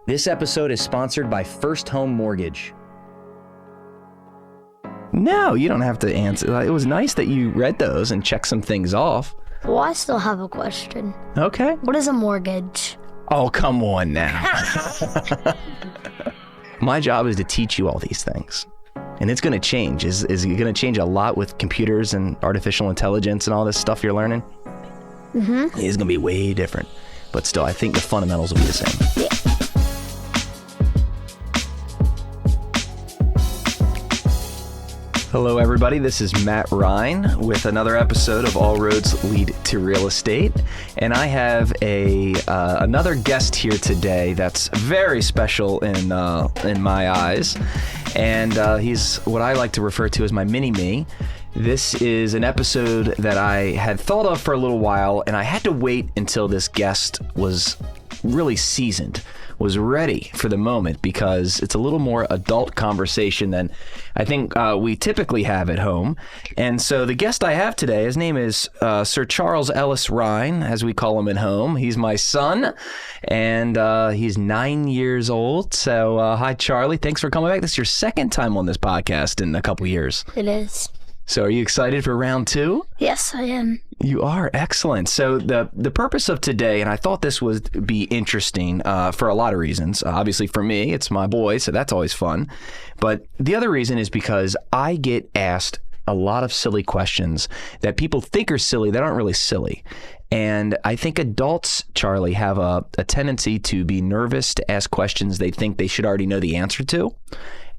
This episode is sponsored by First Home Mortgage. No, you don't have to answer. It was nice that you read those and checked some things off. Well, I still have a question. Okay. What is a mortgage? Oh, come on now. My job is to teach you all these things. And it's going to change. Is it going to change a lot with computers and artificial intelligence and all this stuff you're learning? Mm-hmm. It's going to be way different. But still, I think the fundamentals will be the same. Yeah. Hello, everybody. This is Matt Ryan with another episode of All Roads Lead to Real Estate. And I have another guest here today that's very special in my eyes. And he's what I like to refer to as my mini-me. This is an episode that I had thought of for a little while, and I had to wait until this guest was really seasoned, was ready for the moment, because it's a little more adult conversation than I think we typically have at home. And so the guest I have today, his name is Sir Charles Ellis Ryan, as we call him at home. He's my son, and he's 9 years old. So hi, Charlie. Thanks for coming back. This is your second time on this podcast in a couple years. It is. So are you excited for round two? Yes, I am. You are. Excellent. So the purpose of today, and I thought this would be interesting for a lot of reasons. Obviously for me, it's my boy, so that's always fun. But the other reason is because I get asked a lot of silly questions that people think are silly that aren't really silly. And I think adults, Charlie, have a tendency to be nervous to ask questions they think they should already know the answer to.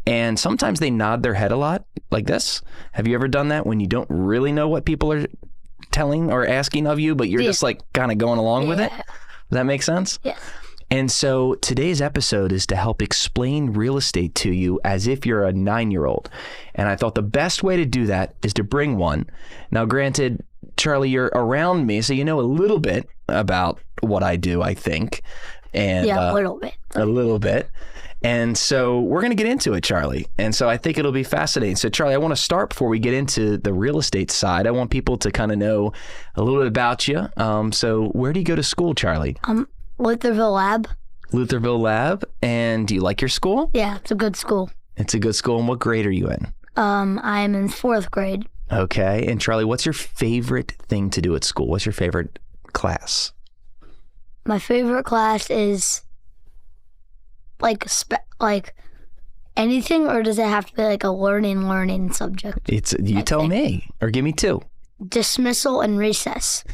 And sometimes they nod their head a lot like this. Have you ever done that when you don't really know what people are telling or asking of you, but you're just like kind of going along with it? Does that make sense? Yeah. And so today's episode is to help explain real estate to you as if you're a 9-year-old. And I thought the best way to do that is to bring one. Now, granted, Charlie, you're around me, so you know a little bit about what I do, I think. And yeah, a little bit. A little bit. And so we're going to get into it, Charlie. And so I think it'll be fascinating. So, Charlie, I want to start before we get into the real estate side. I want people to kind of know a little bit about you. So where do you go to school, Charlie? Lutherville Lab. Lutherville Lab. And do you like your school? Yeah, it's a good school. It's a good school. And what grade are you in? I'm in 4th grade. Okay. And Charlie, what's your favorite thing to do at school? What's your favorite class? My favorite class is like anything, or does it have to be like a learning subject? It's you tell me, or give me two. Dismissal and recess.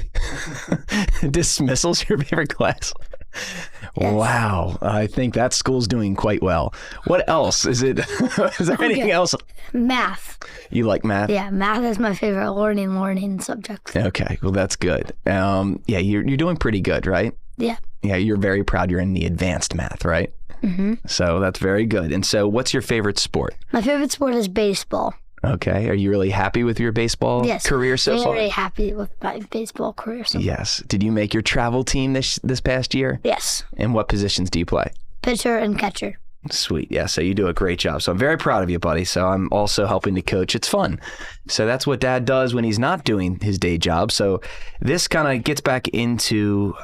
Dismissal's your favorite class? Yes. Wow. I think that school's doing quite well. What else? Is there anything else? Math. You like math? Yeah, math is my favorite learning subject. Okay, well, that's good. Yeah, you're doing pretty good, right? Yeah. Yeah, you're very proud you're in the advanced math, right? Mm-hmm. So that's very good. And so what's your favorite sport? My favorite sport is baseball. Okay. Are you really happy with your baseball career so far? Yes, very happy with my baseball career so far. Yes. Did you make your travel team this past year? Yes. And what positions do you play? Pitcher and catcher. Sweet. Yeah. So you do a great job. So I'm very proud of you, buddy. So I'm also helping to coach. It's fun. So that's what Dad does when he's not doing his day job. So this kind of gets back into,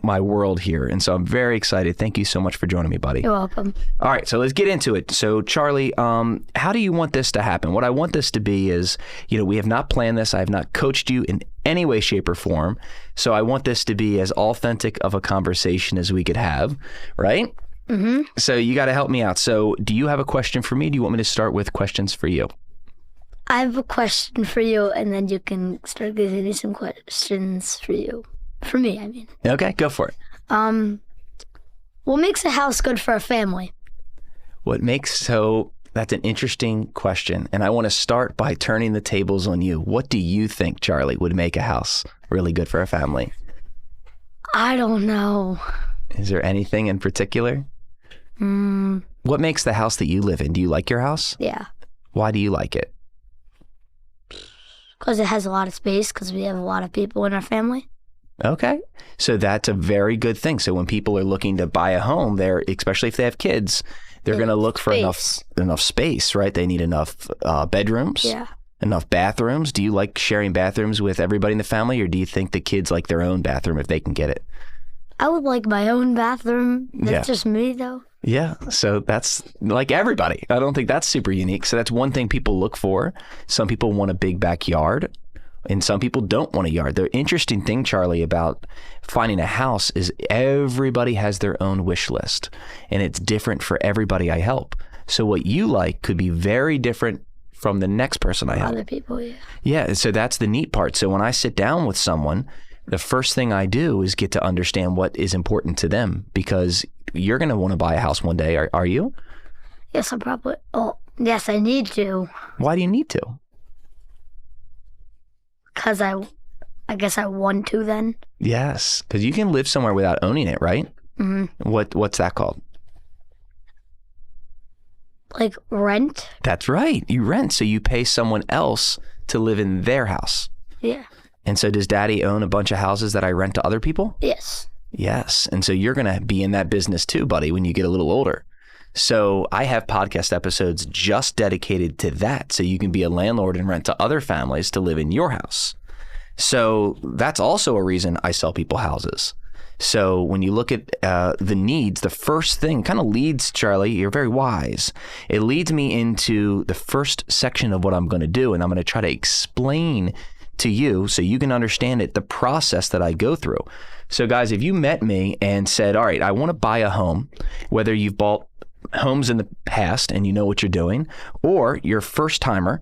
my world here. And so I'm very excited. Thank you so much for joining me, buddy. You're welcome. All right. So let's get into it. So Charlie, how do you want this to happen? What I want this to be is, we have not planned this. I have not coached you in any way, shape, or form. So I want this to be as authentic of a conversation as we could have, right? Mm-hmm. So you got to help me out. So do you have a question for me? Do you want me to start with questions for you? I have a question for you, and then you can start giving me some questions for you. For me, I mean. Okay, go for it. What makes a house good for a family? That's an interesting question. And I want to start by turning the tables on you. What do you think, Charlie, would make a house really good for a family? I don't know. Is there anything in particular? What makes the house that you live in? Do you like your house? Yeah. Why do you like it? Because it has a lot of space, because we have a lot of people in our family. Okay. So that's a very good thing. So when people are looking to buy a home, especially if they have kids, they're going to look for enough space, right? They need enough bedrooms, enough bathrooms. Do you like sharing bathrooms with everybody in the family, or do you think the kids like their own bathroom if they can get it? I would like my own bathroom. That's Yeah. just me, though. Yeah, so that's like everybody. I don't think that's super unique. So that's one thing people look for. Some people want a big backyard, and some people don't want a yard. The interesting thing, Charlie, about finding a house is everybody has their own wish list, and it's different for everybody I help. So what you like could be very different from the next person I help. Other people, yeah. Yeah, so that's the neat part. So when I sit down with someone, the first thing I do is get to understand what is important to them, because you're going to want to buy a house one day. Are you? Yes, I'm probably. Oh, yes, I need to. Why do you need to? Because I guess I want to then. Yes, because you can live somewhere without owning it, right? Mm-hmm. What's that called? Like rent? That's right. You rent, so you pay someone else to live in their house. Yeah. And so does Daddy own a bunch of houses that I rent to other people? Yes. Yes. And so you're going to be in that business too, buddy, when you get a little older. So I have podcast episodes just dedicated to that. So you can be a landlord and rent to other families to live in your house. So that's also a reason I sell people houses. So when you look at the needs, the first thing kind of leads, Charlie, you're very wise. It leads me into the first section of what I'm going to do. And I'm going to try to explain to you so you can understand it, the process that I go through. So guys, if you met me and said, all right, I want to buy a home, whether you've bought homes in the past and you know what you're doing, or you're a first timer,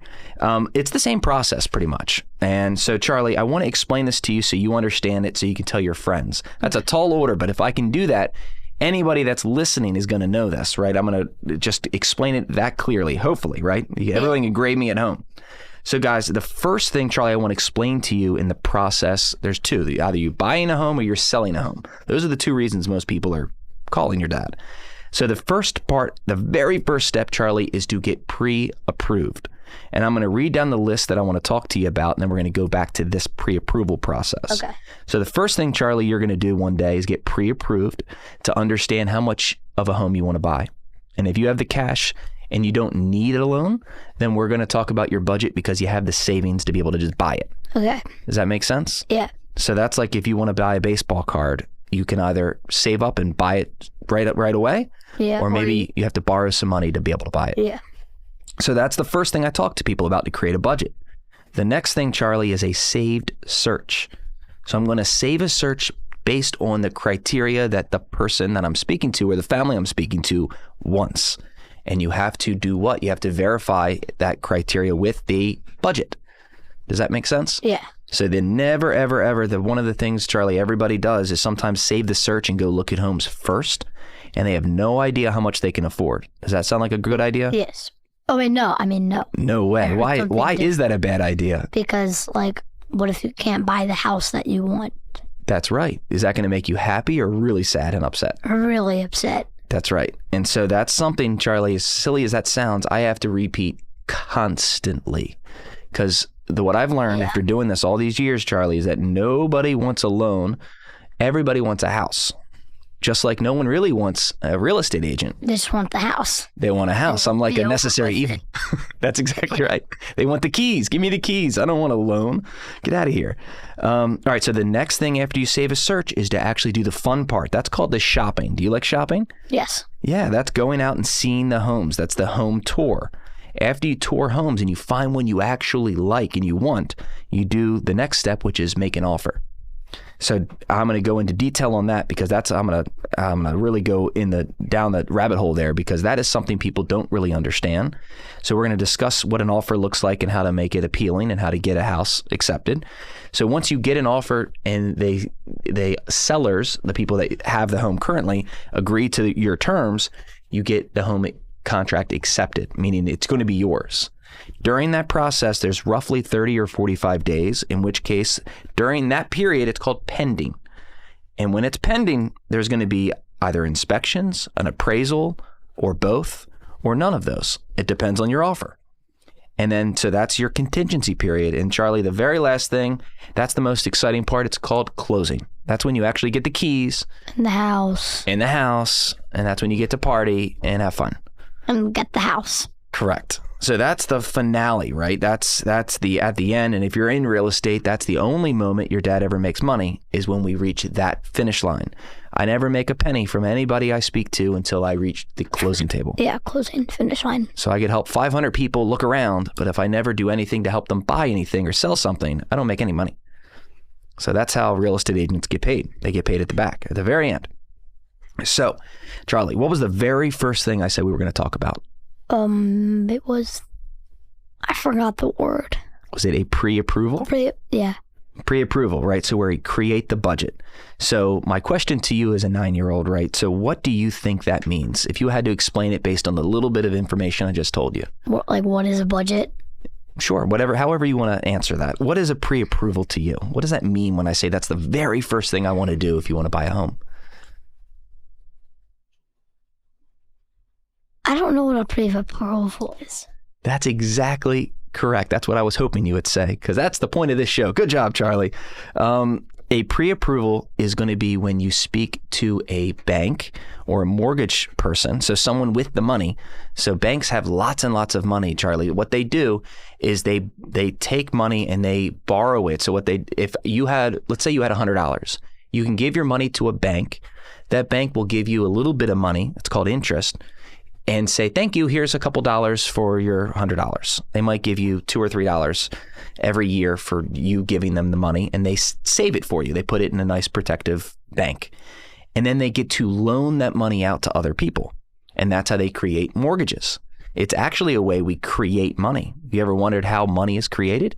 it's the same process pretty much. And so Charlie, I want to explain this to you so you understand it, so you can tell your friends. That's a tall order, but if I can do that, anybody that's listening is going to know this, right? I'm going to just explain it that clearly, hopefully, right? Everyone can grade me at home. So guys, the first thing, Charlie, I want to explain to you in the process, there's two. Either you're buying a home or you're selling a home. Those are the two reasons most people are calling your dad. So the first part, the very first step, Charlie, is to get pre-approved. And I'm going to read down the list that I want to talk to you about, and then we're going to go back to this pre-approval process. Okay. So the first thing, Charlie, you're going to do one day is get pre-approved to understand how much of a home you want to buy. And if you have the cash and you don't need a loan, then we're going to talk about your budget because you have the savings to be able to just buy it. Okay. Does that make sense? Yeah. So that's like if you want to buy a baseball card, you can either save up and buy it right away, Yeah. or maybe you have to borrow some money to be able to buy it. Yeah. So that's the first thing I talk to people about, to create a budget. The next thing, Charlie, is a saved search. So I'm going to save a search based on the criteria that the person that I'm speaking to or the family I'm speaking to wants. And you have to do what? You have to verify that criteria with the budget. Does that make sense? Yeah. So then never, ever, ever, one of the things, Charlie, everybody does is sometimes save the search and go look at homes first, and they have no idea how much they can afford. Does that sound like a good idea? Yes. Oh, wait, no. I mean, no. No way. heard Why something is that a bad idea? Because, like, what if you can't buy the house that you want? That's right. Is that going to make you happy or really sad and upset? I'm really upset. That's right. And so that's something, Charlie, as silly as that sounds, I have to repeat constantly. Because what I've learned after doing this all these years, Charlie, is that nobody wants a loan. Everybody wants a house. Just like no one really wants a real estate agent. They just want the house. They want a house. I'm like Be a over necessary with evil. That's exactly right. They want the keys. Give me the keys. I don't want a loan. Get out of here. All right. So the next thing after you save a search is to actually do the fun part. That's called the shopping. Do you like shopping? Yes. Yeah, that's going out and seeing the homes. That's the home tour. After you tour homes and you find one you actually like and you want, you do the next step, which is make an offer. So I'm going to go into detail on that because I'm going to really go down the rabbit hole there, because that is something people don't really understand. So we're going to discuss what an offer looks like and how to make it appealing and how to get a house accepted. So once you get an offer and they sellers, the people that have the home currently, agree to your terms, you get the home contract accepted, meaning it's going to be yours. During that process, there's roughly 30 or 45 days, in which case, during that period, it's called pending. And when it's pending, there's going to be either inspections, an appraisal, or both, or none of those. It depends on your offer. And then, so that's your contingency period. And Charlie, the very last thing, that's the most exciting part. It's called closing. That's when you actually get the keys. In the house. And that's when you get to party and have fun. And get the house. Correct. So that's the finale, right? That's the at the end. And if you're in real estate, that's the only moment your dad ever makes money is when we reach that finish line. I never make a penny from anybody I speak to until I reach the closing table. Yeah, closing, finish line. So I could help 500 people look around, but if I never do anything to help them buy anything or sell something, I don't make any money. So that's how real estate agents get paid. They get paid at the back, at the very end. So, Charlie, what was the very first thing I said we were going to talk about? It was, I forgot the word. Was it a pre-approval? Yeah. Pre-approval, right? So where you create the budget. So my question to you as a 9-year-old, right? So what do you think that means? If you had to explain it based on the little bit of information I just told you. What is a budget? Sure, however you want to answer that. What is a pre-approval to you? What does that mean when I say that's the very first thing I want to do if you want to buy a home? I don't know what a pre-approval is. That's exactly correct. That's what I was hoping you would say, because that's the point of this show. Good job, Charlie. A pre-approval is going to be when you speak to a bank or a mortgage person, so someone with the money. So banks have lots and lots of money, Charlie. What they do is they take money and they borrow it. So let's say you had $100, you can give your money to a bank. That bank will give you a little bit of money. It's called interest. And say, thank you, here's a couple dollars for your $100. They might give you $2 or $3 every year for you giving them the money, and they save it for you. They put it in a nice protective bank. And then they get to loan that money out to other people. And that's how they create mortgages. It's actually a way we create money. Have you ever wondered how money is created?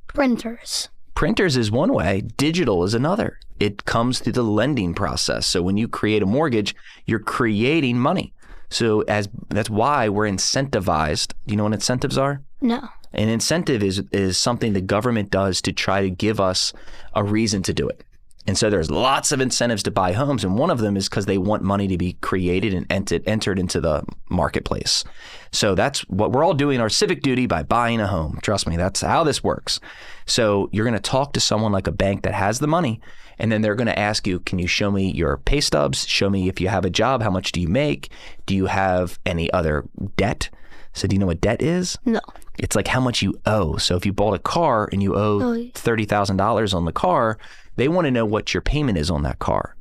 Printers. Printers is one way, digital is another. It comes through the lending process. So when you create a mortgage, you're creating money. So that's why we're incentivized. Do you know what incentives are? No. An incentive is something the government does to try to give us a reason to do it. And so there's lots of incentives to buy homes. And one of them is because they want money to be created and entered into the marketplace. So that's what we're all doing, our civic duty by buying a home. Trust me, that's how this works. So you're going to talk to someone like a bank that has the money. And then they're going to ask you, can you show me your pay stubs? Show me if you have a job. How much do you make? Do you have any other debt? So do you know what debt is? No. It's like how much you owe. So if you bought a car and you owe $30,000 on the car, they want to know what your payment is on that car.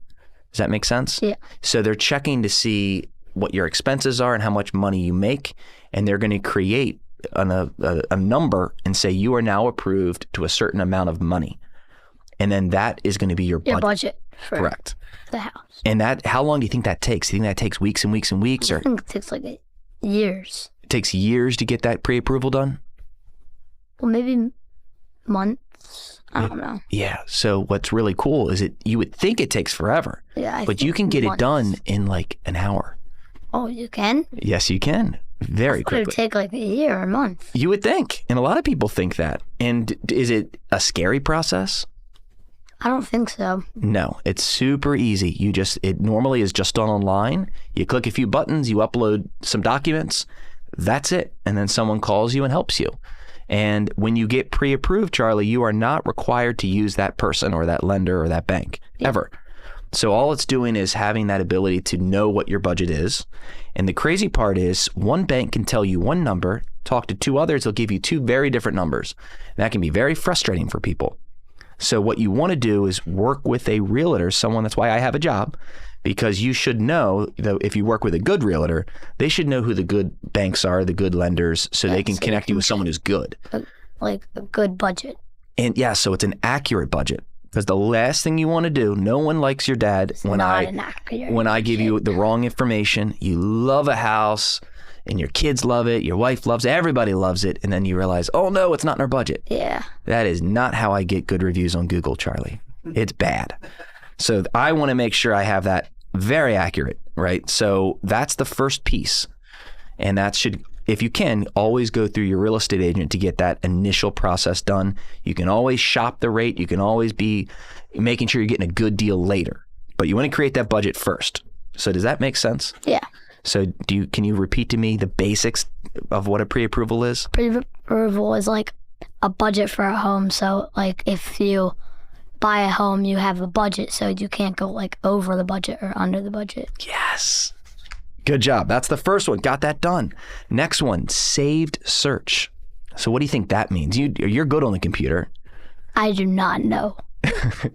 Does that make sense? Yeah. So they're checking to see what your expenses are and how much money you make. And they're going to create a number and say you are now approved to a certain amount of money. And then that is going to be your budget. Your budget for Correct. The house. And how long do you think that takes? Do you think that takes weeks and weeks and weeks? I Or think it takes like years. it takes years to get that pre-approval done? Well, maybe months. I don't know. Yeah. So what's really cool is you would think it takes forever. Yeah. But you can get it done in like an hour. Oh, you can? Yes, you can. Very It would quickly. take like a year or a month. You would think. And a lot of people think that. And is it a scary process? I don't think so. No, it's super easy. It normally is just done online. You click a few buttons, you upload some documents, that's it. And then someone calls you and helps you. And when you get pre-approved, Charlie, you are not required to use that person or that lender or that bank ever. So all it's doing is having that ability to know what your budget is. And the crazy part is one bank can tell you one number, talk to two others, they'll give you two very different numbers. And that can be very frustrating for people. So what you want to do is work with a realtor, that's why I have a job, because you should know that if you work with a good realtor, they should know who the good banks are, the good lenders, so they can connect you with someone who's good. Like a good budget. And yeah, so it's an accurate budget. Because the last thing you want to do, no one likes your dad when I give you the wrong information. You love a house and your kids love it, your wife loves it, everybody loves it, and then you realize, oh no, it's not in our budget. Yeah. That is not how I get good reviews on Google, Charlie. It's bad. So I want to make sure I have that very accurate, right? So that's the first piece. And that should, if you can, always go through your real estate agent to get that initial process done. You can always shop the rate. You can always be making sure you're getting a good deal later. But you want to create that budget first. So does that make sense? Yeah. So can you repeat to me the basics of what a pre-approval is? Pre-approval is like a budget for a home. So like if you buy a home, you have a budget, so you can't go like over the budget or under the budget. Yes. Good job. That's the first one. Got that done. Next one, saved search. So what do you think that means? You're good on the computer. I do not know.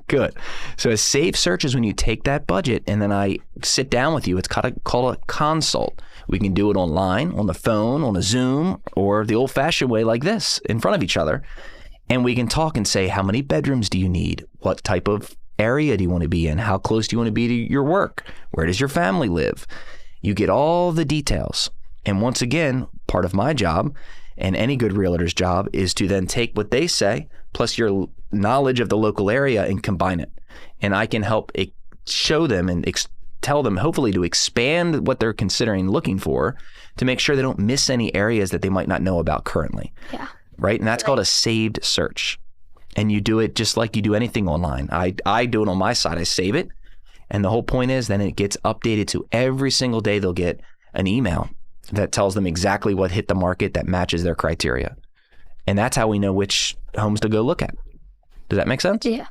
Good. So a saved search is when you take that budget and then I sit down with you. It's called a consult. We can do it online, on the phone, on a Zoom, or the old-fashioned way like this, in front of each other. And we can talk and say, how many bedrooms do you need? What type of area do you want to be in? How close do you want to be to your work? Where does your family live? You get all the details. And once again, part of my job and any good realtor's job is to then take what they say plus your knowledge of the local area and combine it. And I can help show them and tell them, hopefully, to expand what they're considering looking for to make sure they don't miss any areas that they might not know about currently. Yeah. Right? And that's called a saved search. And you do it just like you do anything online. I do it on my side. I save it. And the whole point is then it gets updated to every single day. They'll get an email that tells them exactly what hit the market that matches their criteria. And that's how we know which homes to go look at. Does that make sense? Yeah.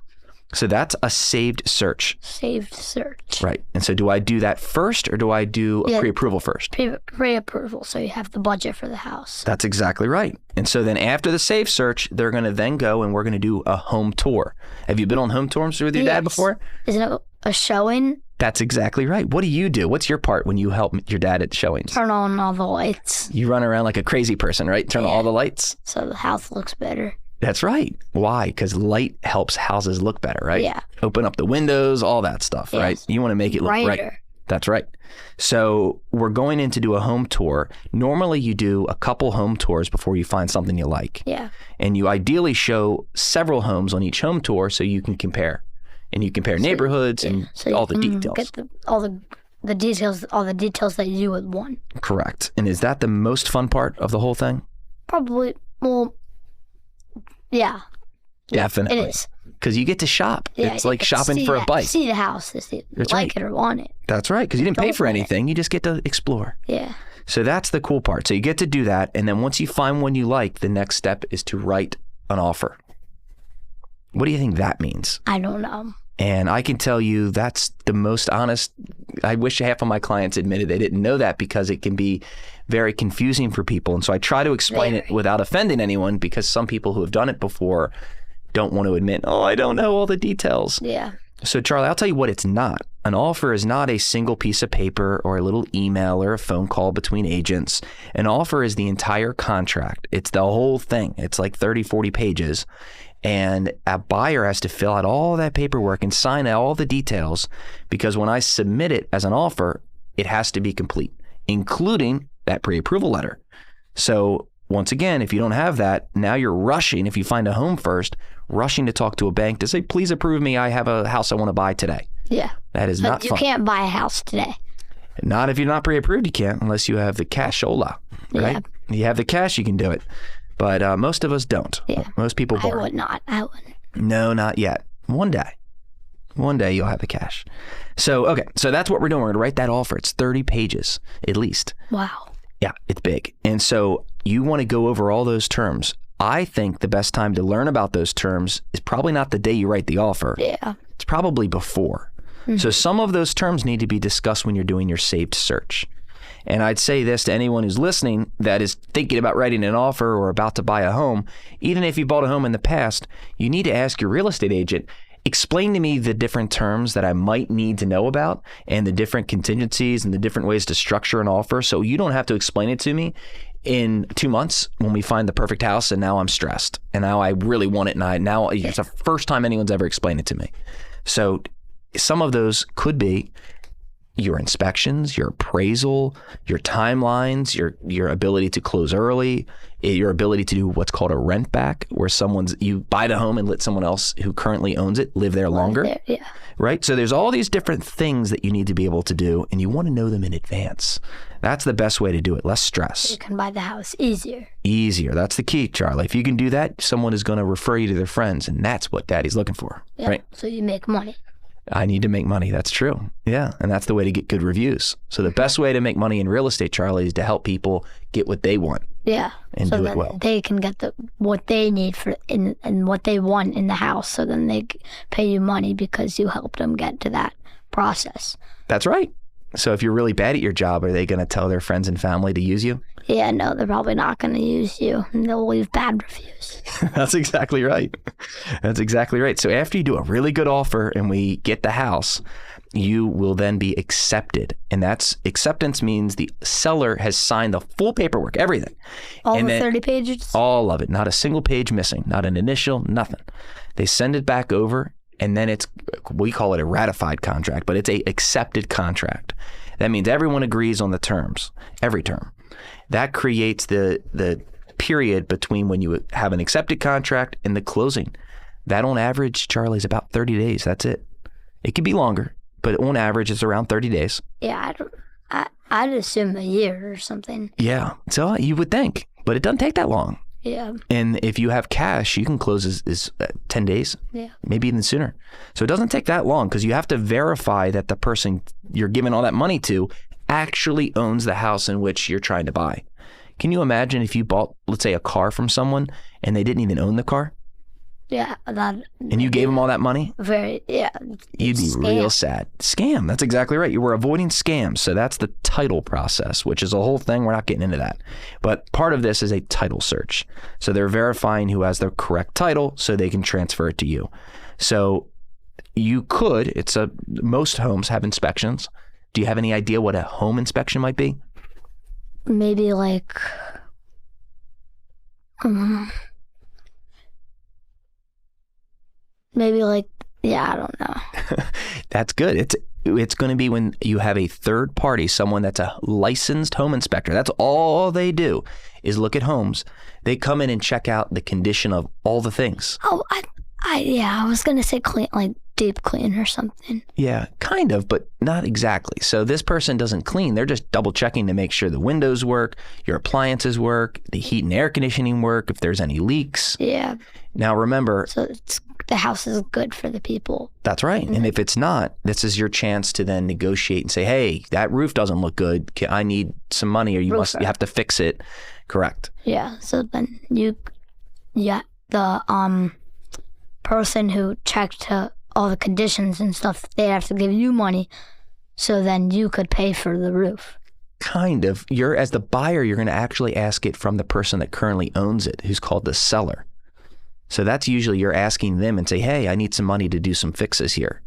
So that's a saved search. Saved search. Right. And so do I do that first or do I do a pre-approval first? Pre-approval, so you have the budget for the house. That's exactly right. And so then after the saved search, they're going to then go and we're going to do a home tour. Have you been on home tours with your dad before? Isn't it a showing? That's exactly right. What do you do? What's your part when you help your dad at showings? Turn on all the lights. You run around like a crazy person, right? Turn on all the lights. So the house looks better. That's right. Why? Because light helps houses look better, right? Yeah. Open up the windows, all that stuff, right? You want to make it look right. That's right. So we're going in to do a home tour. Normally you do a couple home tours before you find something you like. Yeah. And you ideally show several homes on each home tour so you can compare. And you compare neighborhoods and all the details. Get all the details that you would want. Correct. And is that the most fun part of the whole thing? Probably. Well, yeah. Definitely. It is. Because you get to shop. Yeah, it's like shopping for a bike. See the house. If you like it or want it. That's right. Because you didn't pay for anything. You just get to explore. Yeah. So that's the cool part. So you get to do that. And then once you find one you like, the next step is to write an offer. What do you think that means? I don't know. And I can tell you that's the most honest. I wish half of my clients admitted they didn't know that because it can be very confusing for people. And so I try to explain it without offending anyone because some people who have done it before don't want to admit, oh, I don't know all the details. Yeah. So Charlie, I'll tell you what it's not. An offer is not a single piece of paper or a little email or a phone call between agents. An offer is the entire contract. It's the whole thing. It's like 30, 40 pages. And a buyer has to fill out all that paperwork and sign all the details because when I submit it as an offer, it has to be complete, including that pre-approval letter. So once again, if you don't have that, now you're rushing, if you find a home first, rushing to talk to a bank to say, please approve me, I have a house I want to buy today. Yeah. That is not fun. You can't buy a house today. Not if you're not pre-approved, you can't, unless you have the cashola, right? Yeah. You have the cash, you can do it. But most of us don't. Yeah. Most people borrow. I would not. I wouldn't. No, not yet. One day you'll have the cash. So, okay. So that's what we're doing. We're going to write that offer. It's 30 pages at least. Wow. Yeah, it's big. And so you want to go over all those terms. I think the best time to learn about those terms is probably not the day you write the offer. Yeah. It's probably before. Mm-hmm. So some of those terms need to be discussed when you're doing your saved search. And I'd say this to anyone who's listening that is thinking about writing an offer or about to buy a home, even if you bought a home in the past, you need to ask your real estate agent, explain to me the different terms that I might need to know about and the different contingencies and the different ways to structure an offer so you don't have to explain it to me in 2 months when we find the perfect house and now I'm stressed and now I really want it and now it's the first time anyone's ever explained it to me. So some of those could be your inspections, your appraisal, your timelines, your ability to close early, your ability to do what's called a rent back, where you buy the home and let someone else who currently owns it live there longer. Yeah. Right? So there's all these different things that you need to be able to do, and you want to know them in advance. That's the best way to do it. Less stress. You can buy the house easier. Easier. That's the key, Charlie. If you can do that, someone is going to refer you to their friends, and that's what Daddy's looking for. Yeah. Right? So you make money. I need to make money. That's true. Yeah. And that's the way to get good reviews. So the best way to make money in real estate, Charlie, is to help people get what they want. Yeah. And so do it well. They can get what they need and what they want in the house. So then they pay you money because you helped them get to that process. That's right. So if you're really bad at your job, are they going to tell their friends and family to use you? Yeah, no, they're probably not going to use you. And they'll leave bad reviews. That's exactly right. That's exactly right. So after you do a really good offer and we get the house, you will then be accepted. And that's acceptance means the seller has signed the full paperwork, everything. All And the then 30 pages? all of it, not a single page missing, not an initial, nothing. They send it back over, and then we call it a ratified contract, but it's a accepted contract. That means everyone agrees on the terms, every term. That creates the period between when you have an accepted contract and the closing. That on average, Charlie, is about 30 days. That's it. It could be longer, but on average, it's around 30 days. Yeah, I'd assume a year or something. Yeah, so you would think, but it doesn't take that long. Yeah. And if you have cash, you can close as 10 days, Yeah. maybe even sooner. So it doesn't take that long because you have to verify that the person you're giving all that money to actually owns the house in which you're trying to buy. Can you imagine if you bought, let's say, a car from someone and they didn't even own the car? Yeah, that. And you gave them all that money? Yeah. You'd be real sad. Scam. That's exactly right. You were avoiding scams. So that's the title process, which is a whole thing. We're not getting into that. But part of this is a title search. So they're verifying who has the correct title so they can transfer it to you. So you could, most homes have inspections. Do you have any idea what a home inspection might be? Maybe like. Maybe like, yeah, I don't know. That's good. It's going to be when you have a third party, someone that's a licensed home inspector. That's all they do is look at homes. They come in and check out the condition of all the things. Oh, I was gonna say clean, like deep clean or something. Yeah, kind of, but not exactly. So this person doesn't clean. They're just double checking to make sure the windows work, your appliances work, the heat and air conditioning work, if there's any leaks. Yeah. Now remember, So the house is good for the people. that's right. And if it's not, this is your chance to then negotiate and say, hey, that roof doesn't look good. I need some money, or you have to fix it. Correct. Yeah. So then the person who checked all the conditions and stuff, they have to give you money, so then you could pay for the roof. Kind of. As the buyer, you're going to actually ask it from the person that currently owns it, who's called the seller. So that's usually you're asking them and say, hey, I need some money to do some fixes here.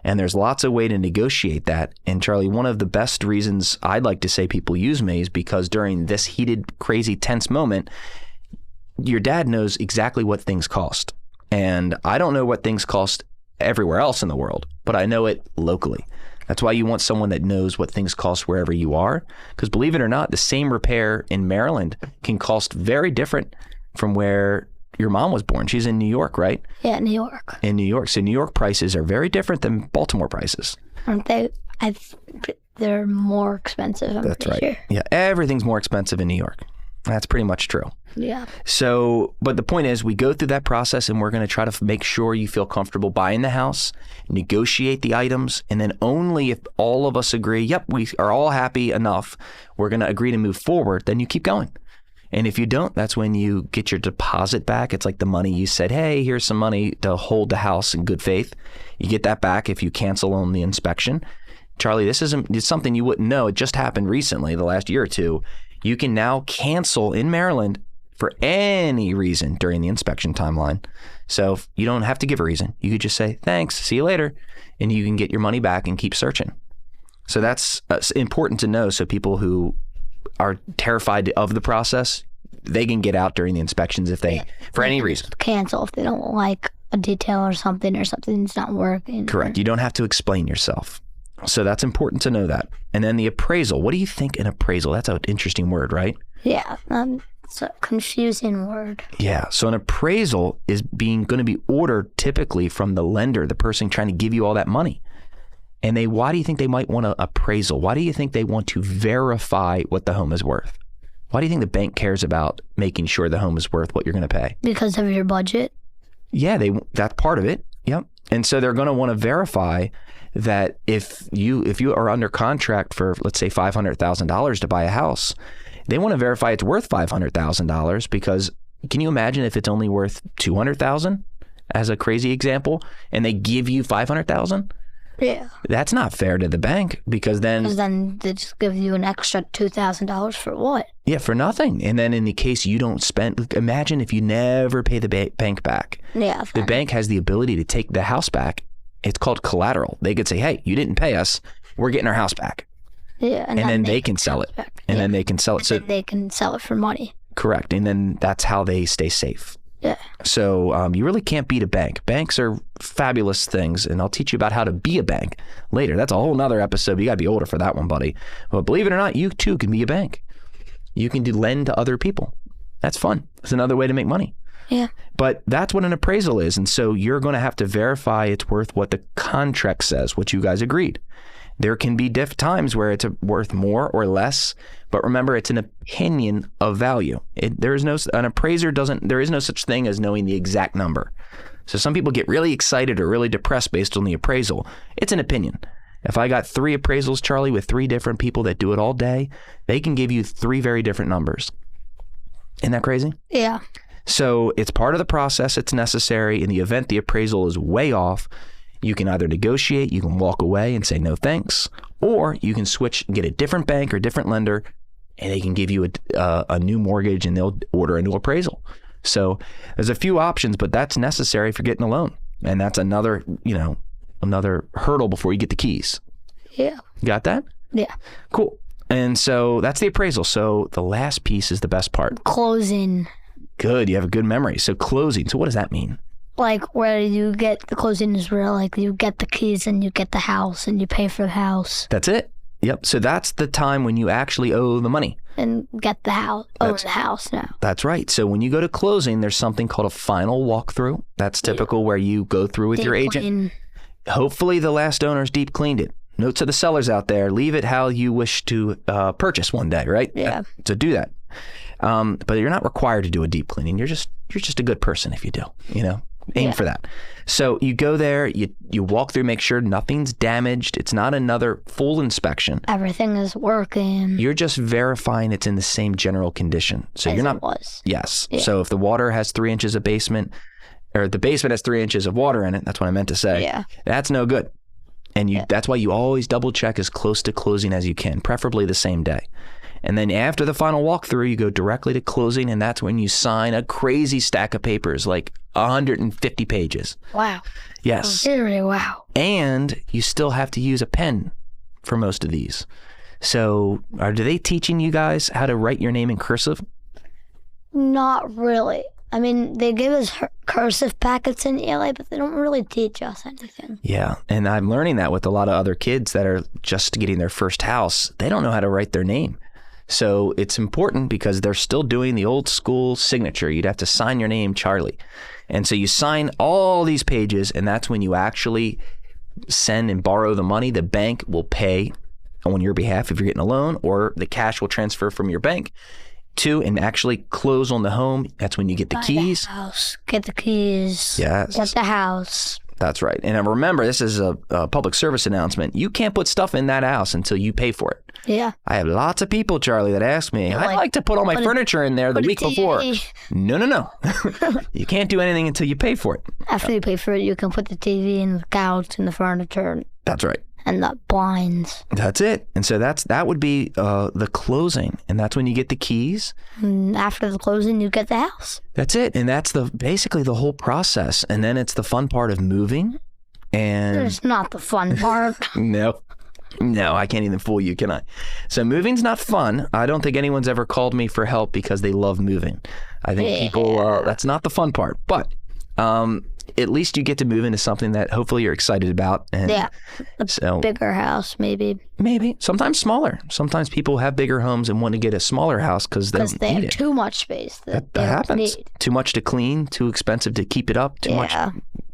And there's lots of way to negotiate that. And Charlie, one of the best reasons I'd like to say people use me is because during this heated, crazy, tense moment, your dad knows exactly what things cost. And I don't know what things cost everywhere else in the world, but I know it locally. That's why you want someone that knows what things cost wherever you are. Because believe it or not, the same repair in Maryland can cost very different from where your mom was born. She's in New York, right? Yeah, New York. In New York. So New York prices are very different than Baltimore prices. Aren't they? They're more expensive. That's right. Sure. Yeah, everything's more expensive in New York. That's pretty much true. Yeah. So, but the point is, we go through that process and we're going to try to make sure you feel comfortable buying the house, negotiate the items, and then only if all of us agree, yep, we are all happy enough, we're going to agree to move forward, then you keep going. And if you don't, that's when you get your deposit back. It's like the money you said, hey, here's some money to hold the house in good faith. You get that back if you cancel on the inspection. Charlie, it's something you wouldn't know. It just happened recently, the last year or two. You can now cancel in Maryland for any reason during the inspection timeline. So you don't have to give a reason. You could just say, thanks, see you later. And you can get your money back and keep searching. So that's important to know. So people who are terrified of the process, they can get out during the inspections for any reason. Cancel if they don't like a detail or something's not working. Correct. You don't have to explain yourself. So that's important to know that. And then the appraisal. What do you think an appraisal? That's an interesting word, right? Yeah. It's a confusing word. Yeah. So an appraisal is going to be ordered typically from the lender, the person trying to give you all that money. And why do you think they might want an appraisal? Why do you think they want to verify what the home is worth? Why do you think the bank cares about making sure the home is worth what you're going to pay? Because of your budget? Yeah, that's part of it. Yep. And so they're going to want to verify that if you are under contract for, let's say, $500,000 to buy a house, they want to verify it's worth $500,000, because can you imagine if it's only worth $200,000 as a crazy example, and they give you $500,000? Yeah. That's not fair to the bank because Because then, then they just give you an extra $2,000 for what? yeah, for nothing. And then in the case you don't spend, imagine if you never pay the bank back. Yeah. The bank has the ability to take the house back. It's called collateral. They could say, hey, you didn't pay us. We're getting our house back. Yeah. And then they can sell it. back. And Yeah. then they can sell it. And So then they can sell it for money. correct. And then that's how they stay safe. Yeah. So you really can't beat a bank. Banks are fabulous things, and I'll teach you about how to be a bank later. That's a whole nother episode. You got to be older for that one, buddy. But believe it or not, you too can be a bank. You can lend to other people. That's fun. It's another way to make money. Yeah. But that's what an appraisal is. And so you're going to have to verify it's worth what the contract says, what you guys agreed. There can be times where it's worth more or less, but remember, it's an opinion of value. There is no such thing as knowing the exact number. So some people get really excited or really depressed based on the appraisal. It's an opinion. If I got 3 appraisals, Charlie, with 3 different people that do it all day, they can give you 3 very different numbers. Isn't that crazy? Yeah. So it's part of the process. It's necessary. In the event the appraisal is way off, you can either negotiate, you can walk away and say no thanks, or you can switch and get a different bank or different lender, and they can give you a new mortgage and they'll order a new appraisal. So there's a few options, but that's necessary for getting a loan. And that's another hurdle before you get the keys. Yeah. Got that? Yeah. Cool. And so that's the appraisal. So the last piece is the best part. Closing. Good. You have a good memory. So closing. So what does that mean? Like where you get the closing is where like you get the keys and you get the house and you pay for the house. That's it. Yep. So that's the time when you actually owe the money. And get the house. Own the house now. That's right. So when you go to closing, there's something called a final walkthrough. That's typical where you go through with your agent. Hopefully the last owners deep cleaned it. Note to the sellers out there, leave it how you wish to purchase one day, right? Yeah. So do that. But you're not required to do a deep cleaning. You're just a good person if you do, aim for that. So you go there, you walk through, make sure nothing's damaged. It's not another full inspection. Everything is working. You're just verifying it's in the same general condition. So as you're not. It was. Yes. Yeah. So if the water has 3 inches of basement, or the basement has 3 inches of water in it, that's what I meant to say. Yeah. That's no good. And that's why you always double check as close to closing as you can, preferably the same day. And then after the final walkthrough, you go directly to closing, and that's when you sign a crazy stack of papers, like 150 pages. Wow. Yes. Really, wow. And you still have to use a pen for most of these. So are they teaching you guys how to write your name in cursive? Not really. I mean, they give us cursive packets in ELA, but they don't really teach us anything. Yeah, and I'm learning that with a lot of other kids that are just getting their first house. They don't know how to write their name. So it's important because they're still doing the old school signature. You'd have to sign your name, Charlie. And so you sign all these pages, and that's when you actually send and borrow the money. The bank will pay on your behalf if you're getting a loan, or the cash will transfer from your bank to and actually close on the home. That's when you get the Buy keys. The house, get the keys. Yes. Get the house. That's right. And remember, this is a public service announcement. You can't put stuff in that house until you pay for it. Yeah. I have lots of people, Charlie, that ask me, I'd like to put all my furniture in there the week before. No. You can't do anything until you pay for it. After you pay for it, you can put the TV and the couch and the furniture. That's right. And the blinds. That's it. And so that would be the closing. And that's when you get the keys. And after the closing, you get the house. That's it. And that's basically the whole process. And then it's the fun part of moving. And It's not the fun part. No, I can't even fool you, can I? So moving's not fun. I don't think anyone's ever called me for help because they love moving. I think people, that's not the fun part. But at least you get to move into something that hopefully you're excited about. And a bigger house, maybe. Maybe. Sometimes smaller. Sometimes people have bigger homes and want to get a smaller house because they don't need have it. too much space. That happens. Too much to clean, too expensive to keep it up, too much,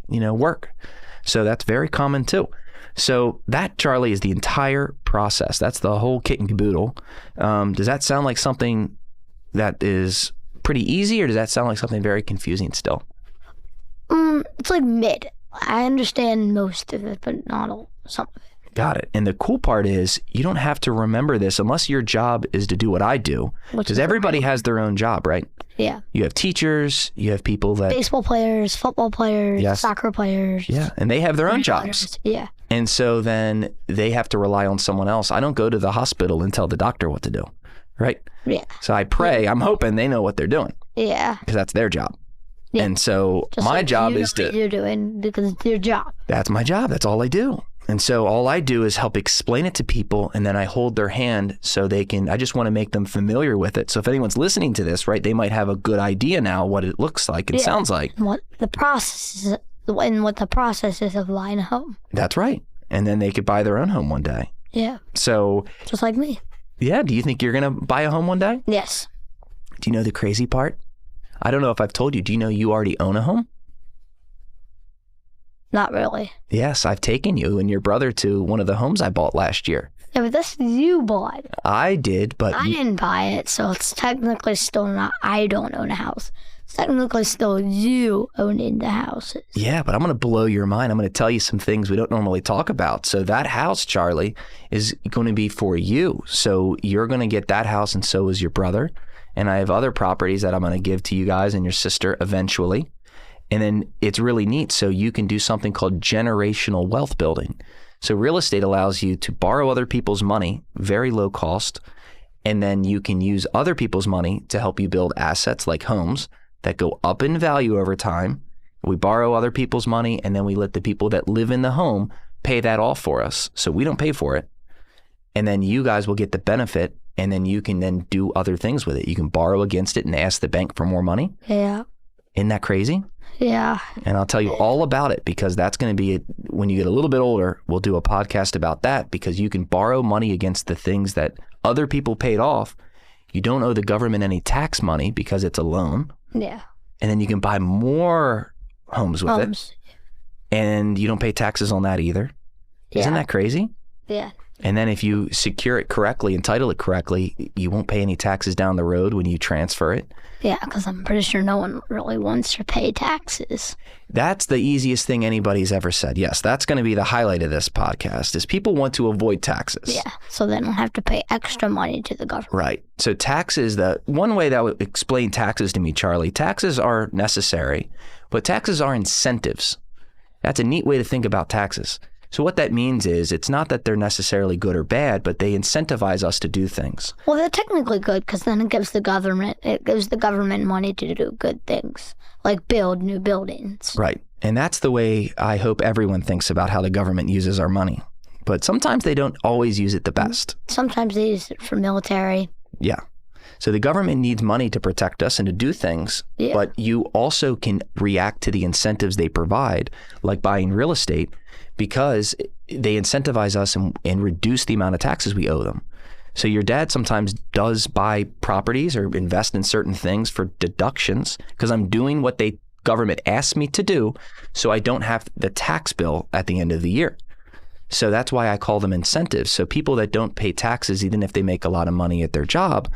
work. So that's very common too. So that, Charlie, is the entire process. That's the whole kit and caboodle. Does that sound like something that is pretty easy, or does that sound like something very confusing still? It's like mid. I understand most of it, but not all. Some of it. Got it. And the cool part is you don't have to remember this unless your job is to do what I do, because everybody has their own job, right? Yeah. You have teachers, you have people that... Baseball players, football players, Yes. soccer players. Yeah, and they have their own jobs. Yeah. And so then they have to rely on someone else. I don't go to the hospital and tell the doctor what to do, right? Yeah. So I pray, I'm hoping they know what they're doing. Yeah. Because that's their job. Yeah. And so Just my like job you know is to... what you're doing because it's your job. That's my job. That's all I do. And so all I do is help explain it to people, and then I hold their hand so they can, I just want to make them familiar with it. So if anyone's listening to this, right, they might have a good idea now what it looks like and sounds like. And what the process is of buying a home. That's right. And then they could buy their own home one day. Yeah. So, Just like me. yeah, do you think you're going to buy a home one day? Yes. Do you know the crazy part? I don't know if I've told you. Do you know you already own a home? Not really. Yes, I've taken you and your brother to one of the homes I bought last year. Yeah, but this you bought. I did, but I didn't buy it, so it's technically still not. I don't own a house. It's technically still you owning the houses. yeah, but I'm going to blow your mind. I'm going to tell you some things we don't normally talk about. So that house, Charlie, is going to be for you. So you're going to get that house, and so is your brother. And I have other properties that I'm going to give to you guys and your sister eventually. And then it's really neat. So you can do something called generational wealth building. So real estate allows you to borrow other people's money, very low cost, and then you can use other people's money to help you build assets like homes that go up in value over time. We borrow other people's money, and then we let the people that live in the home pay that off for us. So we don't pay for it. And then you guys will get the benefit, and then you can then do other things with it. You can borrow against it and ask the bank for more money. Yeah. Isn't that crazy? Yeah. And I'll tell you all about it, because that's going to be, when you get a little bit older, we'll do a podcast about that, because you can borrow money against the things that other people paid off. You don't owe the government any tax money because it's a loan. Yeah. And then you can buy more homes with it. And you don't pay taxes on that either. Yeah. Isn't that crazy? Yeah. And then if you secure it correctly and title it correctly, you won't pay any taxes down the road when you transfer it. Yeah, because I'm pretty sure no one really wants to pay taxes. That's the easiest thing anybody's ever said. Yes, that's going to be the highlight of this podcast, is people want to avoid taxes. Yeah, so they don't have to pay extra money to the government. Right. So taxes, the one way that would explain taxes to me, Charlie, taxes are necessary, but taxes are incentives. That's a neat way to think about taxes. So what that means is, it's not that they're necessarily good or bad, but they incentivize us to do things. Well, they're technically good, because then it gives the government money to do good things, like build new buildings. Right. And that's the way I hope everyone thinks about how the government uses our money. But sometimes they don't always use it the best. Sometimes they use it for military. Yeah. So the government needs money to protect us and to do things, but you also can react to the incentives they provide, like buying real estate, because they incentivize us and reduce the amount of taxes we owe them. So your dad sometimes does buy properties or invest in certain things for deductions, because I'm doing what the government asks me to do, so I don't have the tax bill at the end of the year. So that's why I call them incentives. So people that don't pay taxes, even if they make a lot of money at their job,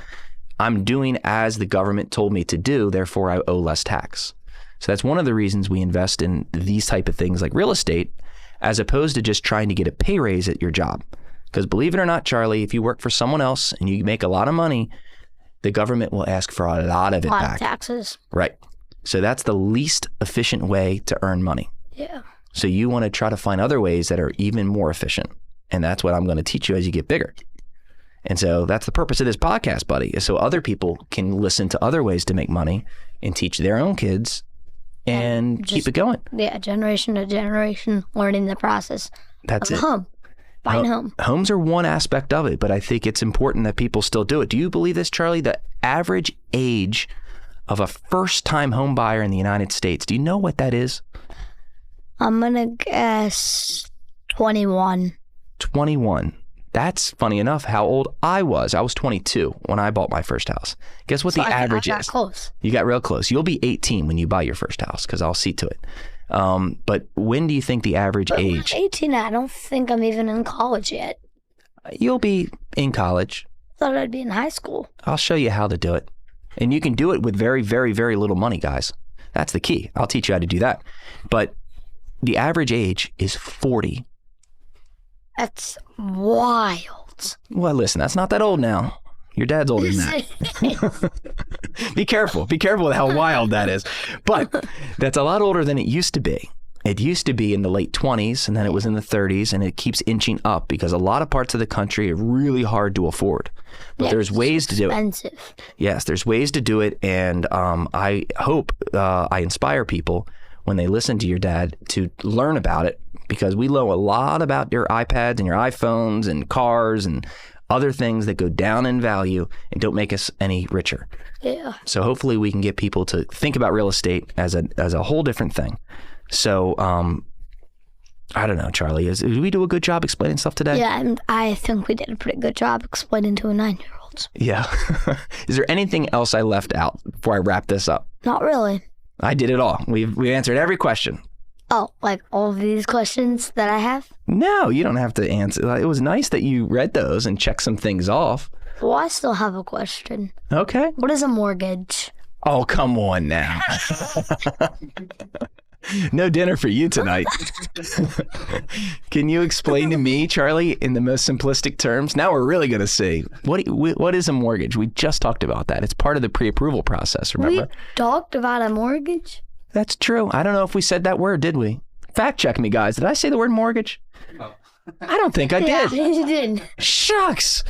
I'm doing as the government told me to do, therefore I owe less tax. So that's one of the reasons we invest in these type of things like real estate, as opposed to just trying to get a pay raise at your job. Because believe it or not, Charlie, if you work for someone else and you make a lot of money, the government will ask for a lot of it back. Taxes. Right. So that's the least efficient way to earn money. Yeah. So you want to try to find other ways that are even more efficient. And that's what I'm going to teach you as you get bigger. And so that's the purpose of this podcast, buddy, is so other people can listen to other ways to make money and teach their own kids and keep it going. Yeah, generation to generation, learning the process. That's of it. Home. Buying home. Homes are one aspect of it, but I think it's important that people still do it. Do you believe this, Charlie? The average age of a first-time home buyer in the United States, do you know what that is? I'm going to guess 21. 21. That's funny enough how old I was. I was 22 when I bought my first house. Guess what the average is? I got close. You got real close. You'll be 18 when you buy your first house, because I'll see to it. But when do you think the average age? 18, I don't think I'm even in college yet. You'll be in college. Thought I'd be in high school. I'll show you how to do it. And you can do it with very, very, very little money, guys. That's the key. I'll teach you how to do that. But the average age is 40. That's wild. Well, listen, that's not that old now. Your dad's older than that. Be careful. Be careful with how wild that is. But that's a lot older than it used to be. It used to be in the late 20s, and then it was in the 30s, and it keeps inching up because a lot of parts of the country are really hard to afford. But there's ways to do it. Expensive. Yes, there's ways to do it, and I hope I inspire people when they listen to your dad to learn about it, because we know a lot about your iPads and your iPhones and cars and other things that go down in value and don't make us any richer. Yeah. So hopefully we can get people to think about real estate as a whole different thing. So, I don't know, Charlie, did we do a good job explaining stuff today? Yeah, and I think we did a pretty good job explaining to a 9-year-old. Yeah. Is there anything else I left out before I wrap this up? Not really. I did it all. We answered every question. Oh, like all of these questions that I have? No, you don't have to answer. It was nice that you read those and checked some things off. Well, I still have a question. Okay. What is a mortgage? Oh, come on now. No dinner for you tonight. Can you explain to me, Charlie, in the most simplistic terms? Now we're really going to see. What is a mortgage? We just talked about that. It's part of the pre-approval process, remember? We talked about a mortgage? That's true. I don't know if we said that word, did we? Fact check me, guys. Did I say the word mortgage? No. I don't think I did. Yeah, you did. Shucks.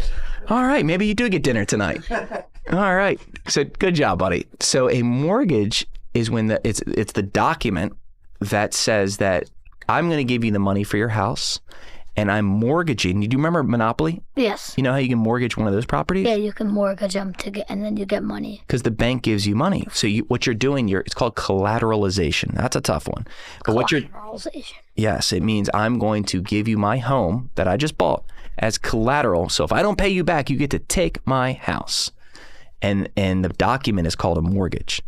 All right. Maybe you do get dinner tonight. All right. So good job, buddy. So a mortgage is when it's the document that says that I'm going to give you the money for your house, and I'm mortgaging. Do you remember Monopoly? Yes. You know how you can mortgage one of those properties? Yeah, you can mortgage them and then you get money. Because the bank gives you money. So what you're doing, it's called collateralization. That's a tough one. But Collateralization. Yes, it means I'm going to give you my home that I just bought as collateral. So if I don't pay you back, you get to take my house. And the document is called a mortgage.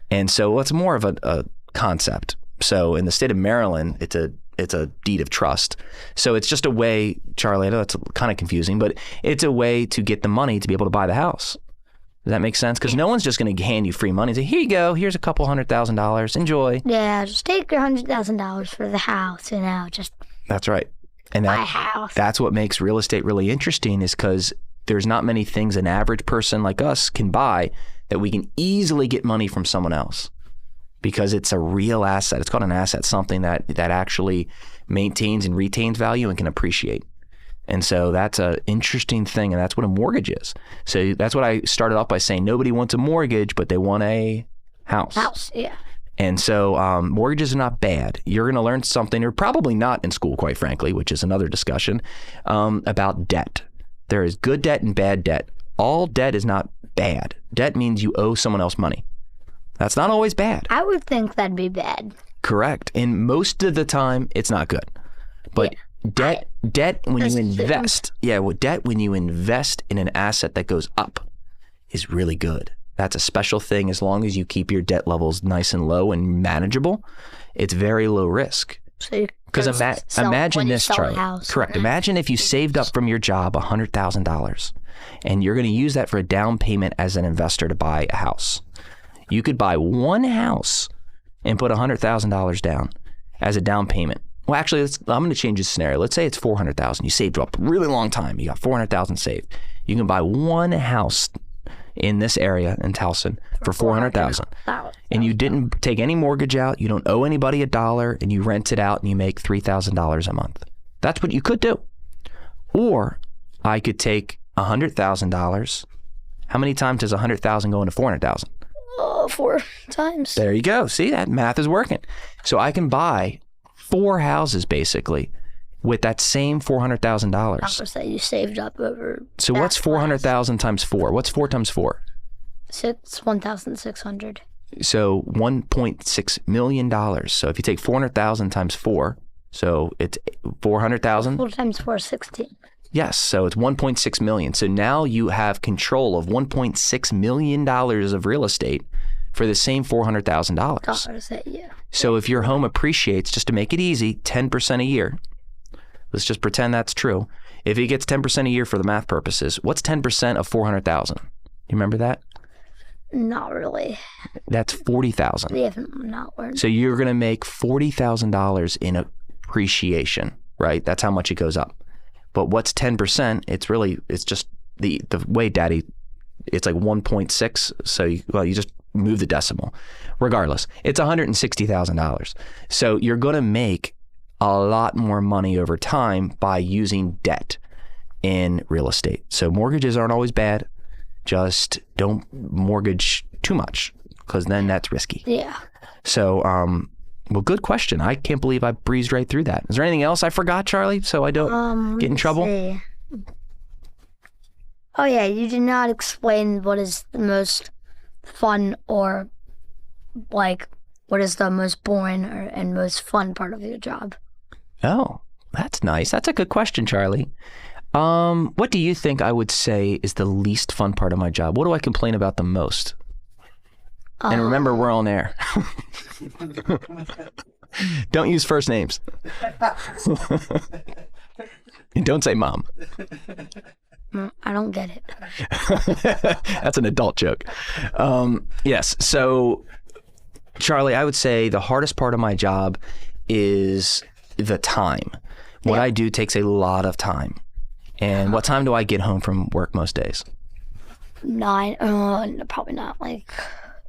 And so it's more of a concept. So in the state of Maryland, it's a deed of trust. So it's just a way, Charlie, I know it's kind of confusing, but it's a way to get the money to be able to buy the house. Does that make sense? Because no one's just going to hand you free money and say, here you go, here's a couple $100,000, enjoy. Yeah, just take your $100,000 for the house, just That's right. And buy a house. That's what makes real estate really interesting, is because there's not many things an average person like us can buy that we can easily get money from someone else. Because it's a real asset. It's called an asset, something that actually maintains and retains value and can appreciate. And so that's an interesting thing, and that's what a mortgage is. So that's what I started off by saying. Nobody wants a mortgage, but they want a house. House, yeah. And so mortgages are not bad. You're going to learn something, or probably not in school, quite frankly, which is another discussion, about debt. There is good debt and bad debt. All debt is not bad. Debt means you owe someone else money. That's not always bad. I would think that'd be bad. Correct. And most of the time, it's not good. But debt when you invest, debt when you invest in an asset that goes up is really good. That's a special thing. As long as you keep your debt levels nice and low and manageable, it's very low risk. Because imagine this, Charlie. Correct. Imagine if you saved up from your job $100,000 and you're going to use that for a down payment as an investor to buy a house. You could buy one house and put $100,000 down as a down payment. Well, actually, I'm going to change the scenario. Let's say it's $400,000. You saved up a really long time. You got $400,000 saved. You can buy one house in this area in Towson for $400,000. And you didn't take any mortgage out. You don't owe anybody $1, and you rent it out and you make $3,000 a month. That's what you could do. Or I could take $100,000. How many times does $100,000 go into $400,000? 4 times. There you go. See, that math is working. So I can buy 4 houses basically with that same $400,000. That you saved up over. So what's 400,000 times 4? What's 4 times 4? 1,600. So $1.6 million. So if you take 400,000 times 4, so it's 400,000. 4 times 4 is 16. Yes, so it's 1.6 million. So now you have control of $1.6 million of real estate for the same $400,000. Yeah. So if your home appreciates, just to make it easy, 10% a year, let's just pretend that's true. If it gets 10% a year for the math purposes, what's 10% of 400,000? You remember that? Not really. That's 40,000. We haven't not learned. So you're going to make $40,000 in appreciation, right? That's how much it goes up. But what's 10%? It's just the way Daddy, it's like 1.6. So you just move the decimal. Regardless, it's $160,000. So you're going to make a lot more money over time by using debt in real estate. So mortgages aren't always bad. Just don't mortgage too much, because then that's risky. Yeah. So, well, good question. I can't believe I breezed right through that. Is there anything else I forgot, Charlie, so I don't get in trouble? See. Oh yeah, you did not explain what is the most fun or like what is the most boring and most fun part of your job. Oh, that's nice. That's a good question, Charlie. What do you think I would say is the least fun part of my job? What do I complain about the most? And remember, we're on air. Don't use first names. And don't say mom. I don't get it. That's an adult joke. Yes. So, Charlie, I would say the hardest part of my job is the time. What I do takes a lot of time. And what time do I get home from work most days? 9, probably not, like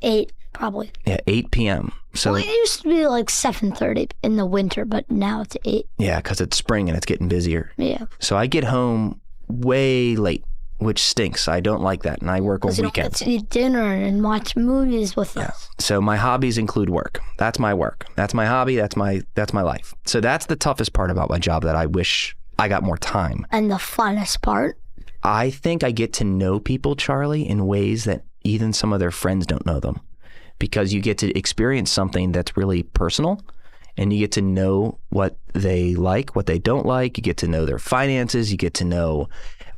8, probably. Yeah, 8 p.m. So Well, it used to be like 7:30 in the winter, but now it's 8. yeah, because it's spring and it's getting busier. Yeah. So I get home way late, which stinks. I don't like that, and I work on Because you don't get weekends. to eat dinner and watch movies with us. So my hobbies include work. That's my work. That's my hobby. That's my life. So that's the toughest part about my job that I wish I got more time. And the funnest part? I think I get to know people, Charlie, in ways that even some of their friends don't know them, because you get to experience something that's really personal, and you get to know what they like, what they don't like. You get to know their finances. You get to know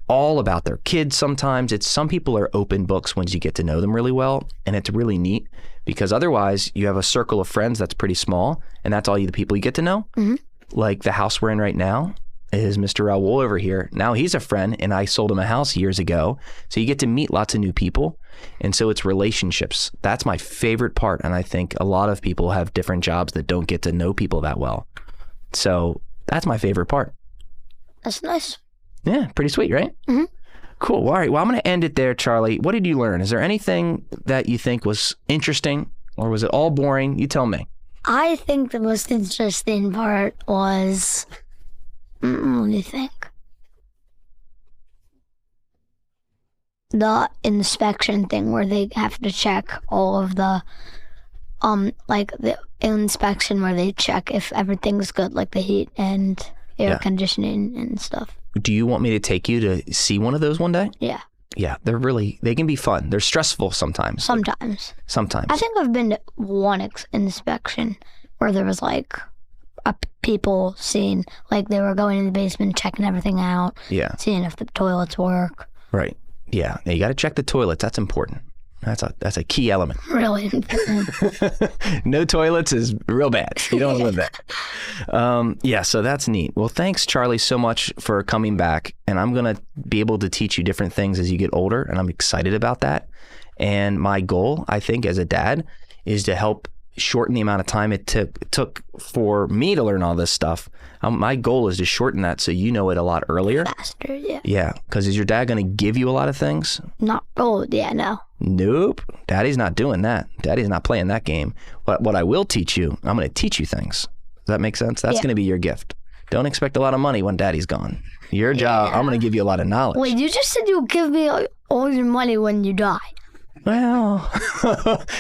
all about their kids. Sometimes some people are open books once you get to know them really well, and it's really neat, because otherwise you have a circle of friends that's pretty small, and that's all the people you get to know. Mm-hmm. Like the house we're in right now is Mr. Raoul over here. Now he's a friend, and I sold him a house years ago. So you get to meet lots of new people. And so it's relationships. That's my favorite part. And I think a lot of people have different jobs that don't get to know people that well. So that's my favorite part. That's nice. Yeah, pretty sweet, right? Mm-hmm. Cool. All right. Well, I'm going to end it there, Charlie. What did you learn? Is there anything that you think was interesting, or was it all boring? You tell me. I think the most interesting part was, what do you think? The inspection thing where they have to check all of the, like the inspection where they check if everything's good, like the heat and air conditioning and stuff. Do you want me to take you to see one of those one day? Yeah. Yeah, they can be fun. They're stressful sometimes. Sometimes. Sometimes. I think I've been to one inspection where there was like people seeing, like they were going in the basement, checking everything out. Yeah. Seeing if the toilets work. Right. Yeah. Now you got to check the toilets. That's important. That's a key element. Really important. No toilets is real bad. You don't want to live there. Yeah, so that's neat. Well, thanks, Charlie, so much for coming back. And I'm going to be able to teach you different things as you get older. And I'm excited about that. And my goal, I think, as a dad, is to help shorten the amount of time it took for me to learn all this stuff. My goal is to shorten that so you know it a lot earlier. Faster, yeah. Yeah, because is your dad going to give you a lot of things? Not old, yeah, no. Nope. Daddy's not doing that. Daddy's not playing that game. What I will teach you, I'm going to teach you things. Does that make sense? That's going to be your gift. Don't expect a lot of money when Daddy's gone. Your job, I'm going to give you a lot of knowledge. Wait, you just said you'll give me all your money when you die. Well,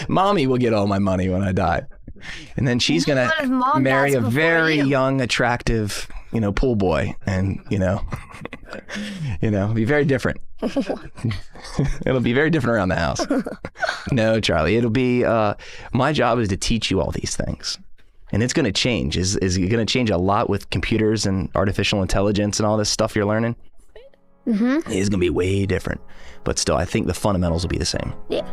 Mommy will get all my money when I die. And then she's going to marry a very young, attractive, pool boy. And, be very different. It'll be very different around the house. No, Charlie, it'll be, my job is to teach you all these things. And it's going to change. Is it going to change a lot with computers and artificial intelligence and all this stuff you're learning? Mm-hmm. It's going to be way different. But still, I think the fundamentals will be the same. Yeah.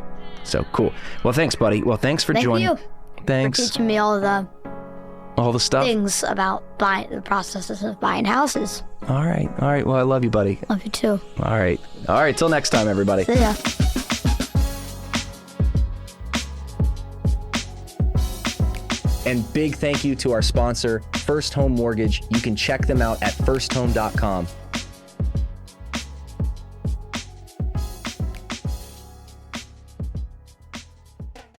So cool. Well, thanks, buddy. Well, thanks for joining. Thank you. Thanks. For teaching me all the stuff. Things about the processes of buying houses. All right. Well, I love you, buddy. Love you too. All right. Till next time, everybody. See ya. And big thank you to our sponsor, First Home Mortgage. You can check them out at firsthome.com.